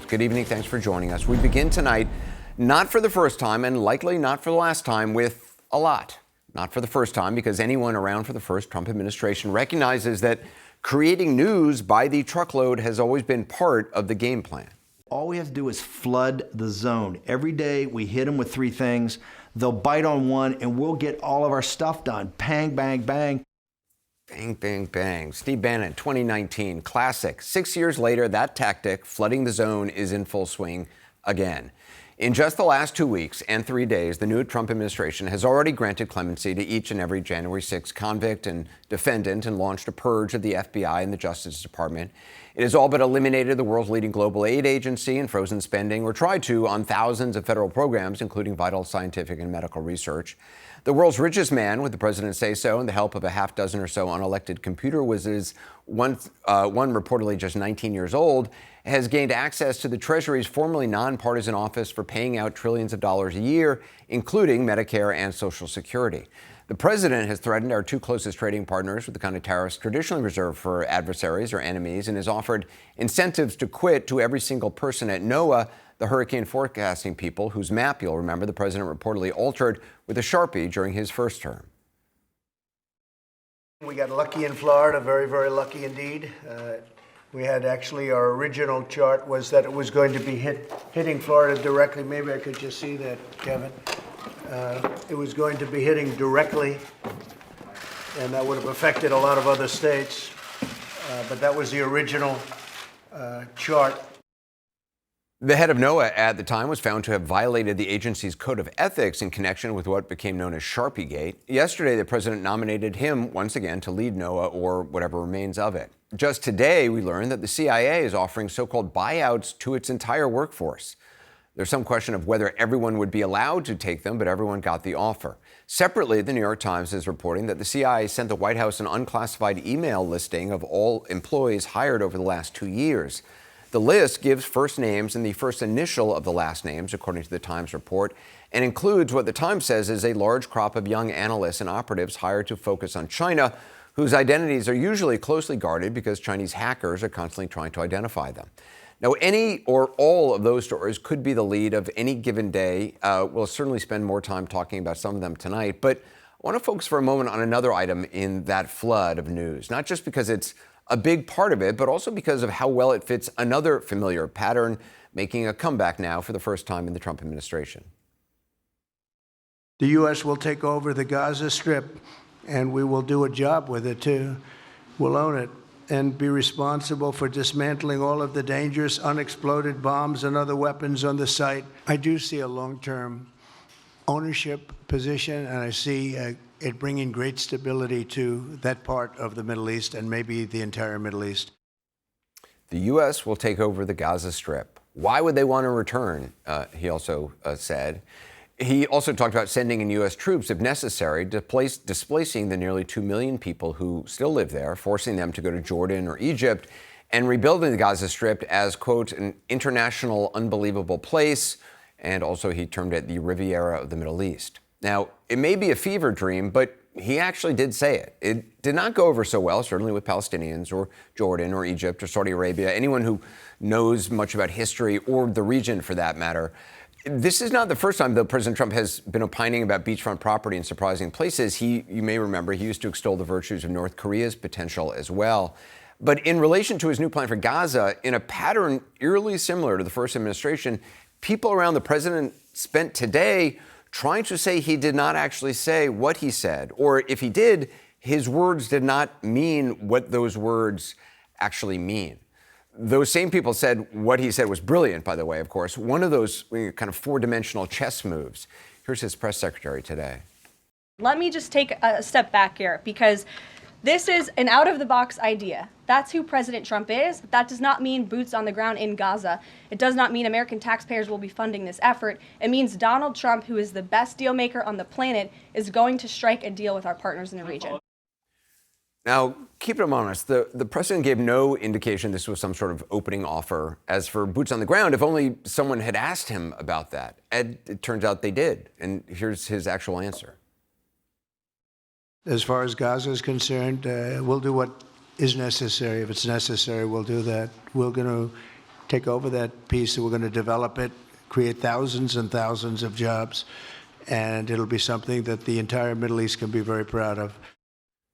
Good evening. Thanks for joining us. We begin tonight, not for the first time and likely not for the last time, with a lot. Not for the first time, because anyone around for the first Trump administration recognizes that creating news by the truckload has always been part of the game plan. All we have to do is flood the zone. Every day we hit them with three things. They'll bite on one and we'll get all of our stuff done. Bang, bang, bang. Bang, bang, bang. Steve Bannon, 2019, classic. 6 years later, that tactic, flooding the zone, is in full swing again. In just the last 2 weeks and 3 days, the new Trump administration has already granted clemency to each and every January 6 convict and defendant and launched a purge of the FBI and the Justice Department. It has all but eliminated the world's leading global aid agency and frozen spending, or tried to, on thousands of federal programs, including vital scientific and medical research. The world's richest man, with the president's say-so and the help of a half dozen or so unelected computer wizards, one reportedly just 19 years old, has gained access to the Treasury's formerly nonpartisan office for paying out trillions of dollars a year, including Medicare and Social Security. The president has threatened our two closest trading partners with the kind of tariffs traditionally reserved for adversaries or enemies, and has offered incentives to quit to every single person at NOAA, the hurricane forecasting people whose map, you'll remember, the president reportedly altered with a Sharpie during his first term. We got lucky in Florida, very, very lucky indeed. We had actually, our original chart was that it was going to be hitting Florida directly. Maybe I could just see that, Kevin. It was going to be hitting directly, and that would have affected a lot of other states. But that was the original chart. The head of NOAA at the time was found to have violated the agency's code of ethics in connection with what became known as Sharpiegate. Yesterday, the president nominated him once again to lead NOAA, or whatever remains of it. Just today, we learned that the CIA is offering so-called buyouts to its entire workforce. There's some question of whether everyone would be allowed to take them, but everyone got the offer. Separately, the New York Times is reporting that the CIA sent the White House an unclassified email listing of all employees hired over the last 2 years. The list gives first names and the first initial of the last names, according to the Times report, and includes what the Times says is a large crop of young analysts and operatives hired to focus on China, whose identities are usually closely guarded because Chinese hackers are constantly trying to identify them. Now, any or all of those stories could be the lead of any given day. We'll certainly spend more time talking about some of them tonight, but I want to focus for a moment on another item in that flood of news, not just because it's a big part of it, but also because of how well it fits another familiar pattern, making a comeback now for the first time in the Trump administration. The U.S. will take over the Gaza Strip, and we will do a job with it, too. We'll own it and be responsible for dismantling all of the dangerous unexploded bombs and other weapons on the site. I do see a long-term ownership position, and I see it bringing great stability to that part of the Middle East and maybe the entire Middle East. The U.S. will take over the Gaza Strip. Why would they want to return? He also said. He also talked about sending in U.S. troops if necessary, displacing the nearly 2 million people who still live there, forcing them to go to Jordan or Egypt, and rebuilding the Gaza Strip as, quote, an international unbelievable place. And also he termed it the Riviera of the Middle East. Now, it may be a fever dream, but he actually did say it. It did not go over so well, certainly with Palestinians or Jordan or Egypt or Saudi Arabia, anyone who knows much about history or the region for that matter. This is not the first time, though, President Trump has been opining about beachfront property in surprising places. You may remember, he used to extol the virtues of North Korea's potential as well. But in relation to his new plan for Gaza, in a pattern eerily similar to the first administration, people around the president spent today trying to say he did not actually say what he said, or if he did, his words did not mean what those words actually mean. Those same people said what he said was brilliant, by the way, of course, one of those kind of four-dimensional chess moves. Here's his press secretary today. Let me just take a step back here, because this is an out-of-the-box idea. That's who President Trump is. That does not mean boots on the ground in Gaza. It does not mean American taxpayers will be funding this effort. It means Donald Trump, who is the best deal maker on the planet, is going to strike a deal with our partners in the region. Now, keep it honest, the president gave no indication this was some sort of opening offer. As for boots on the ground, if only someone had asked him about that. And it turns out they did. And here's his actual answer. As far as Gaza is concerned, we'll do what is necessary. If it's necessary, we'll do that. We're going to take over that piece, and we're going to develop it, create thousands and thousands of jobs, and it'll be something that the entire Middle East can be very proud of.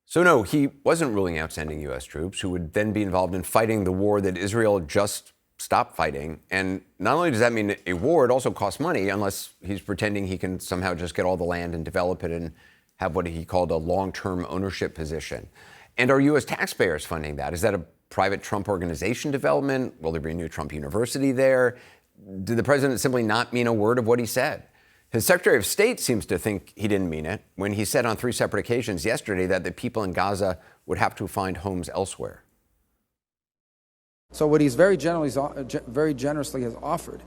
So no, he wasn't ruling out sending U.S. troops who would then be involved in fighting the war that Israel just stopped fighting. And not only does that mean a war, it also costs money, unless he's pretending he can somehow just get all the land and develop it and have what he called a long-term ownership position. And are U.S. taxpayers funding that? Is that a private Trump organization development? Will there be a new Trump university there? Did the president simply not mean a word of what he said? His Secretary of State seems to think he didn't mean it when he said on 3 separate occasions yesterday that the people in Gaza would have to find homes elsewhere. So what he's very generously has offered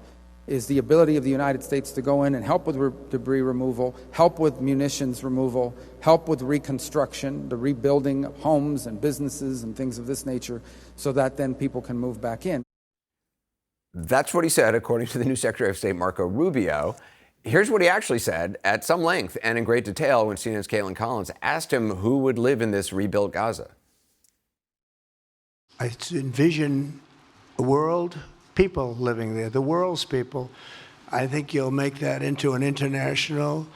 is the ability of the United States to go in and help with debris removal, help with munitions removal, help with reconstruction, the rebuilding of homes and businesses and things of this nature, so that then people can move back in. That's what he said, according to the new Secretary of State, Marco Rubio. Here's what he actually said at some length and in great detail when CNN's Caitlin Collins asked him who would live in this rebuilt Gaza. I envision a world, people living there, the world's people. I think you'll make that into an international,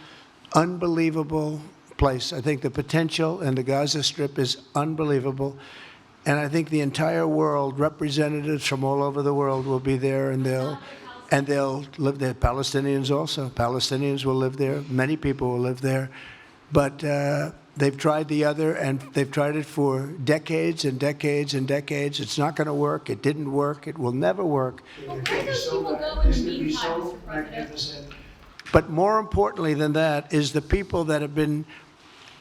unbelievable place. I think the potential in the Gaza Strip is unbelievable. And I think the entire world, representatives from all over the world will be there, and they'll live there. Palestinians also. Palestinians will live there. Many people will live there. But they've tried the other, and they've tried it for decades and decades and decades. It's not going to work. It didn't work. It will never work. Well, where do those people go in the meantime, Mr. President? But more importantly than that is the people that have been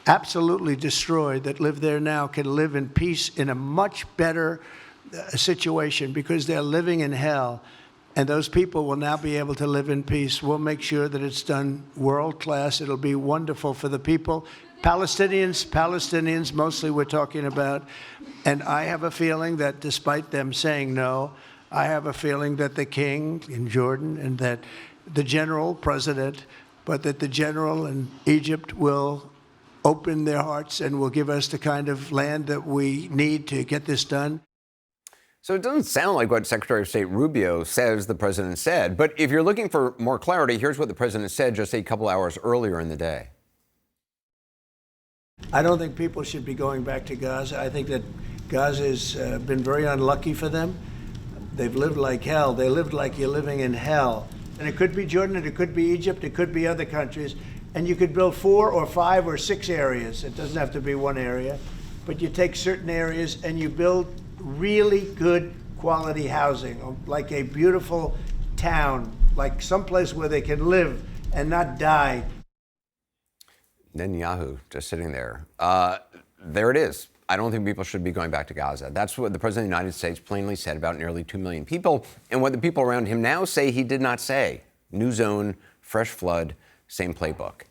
absolutely destroyed that live there now can live in peace in a much better situation, because they're living in hell. And those people will now be able to live in peace. We'll make sure that it's done world class. It'll be wonderful for the people. Palestinians mostly we're talking about. And I have a feeling that despite them saying no, I have a feeling that the king in Jordan and that the general president, but that the general in Egypt will open their hearts and will give us the kind of land that we need to get this done. So it doesn't sound like what Secretary of State Rubio says the president said. But if you're looking for more clarity, here's what the president said just a couple hours earlier in the day. I don't think people should be going back to Gaza. I think that Gaza has been very unlucky for them. They've lived like hell. They lived like you're living in hell. And it could be Jordan, it could be Egypt, it could be other countries. And you could build 4 or 5 or 6 areas. It doesn't have to be one area. But you take certain areas and you build really good quality housing, like a beautiful town, like someplace where they can live and not die. Netanyahu just sitting there. There it is. I don't think people should be going back to Gaza. That's what the president of the United States plainly said about nearly 2 million people, and what the people around him now say he did not say. New zone, fresh flood, same playbook.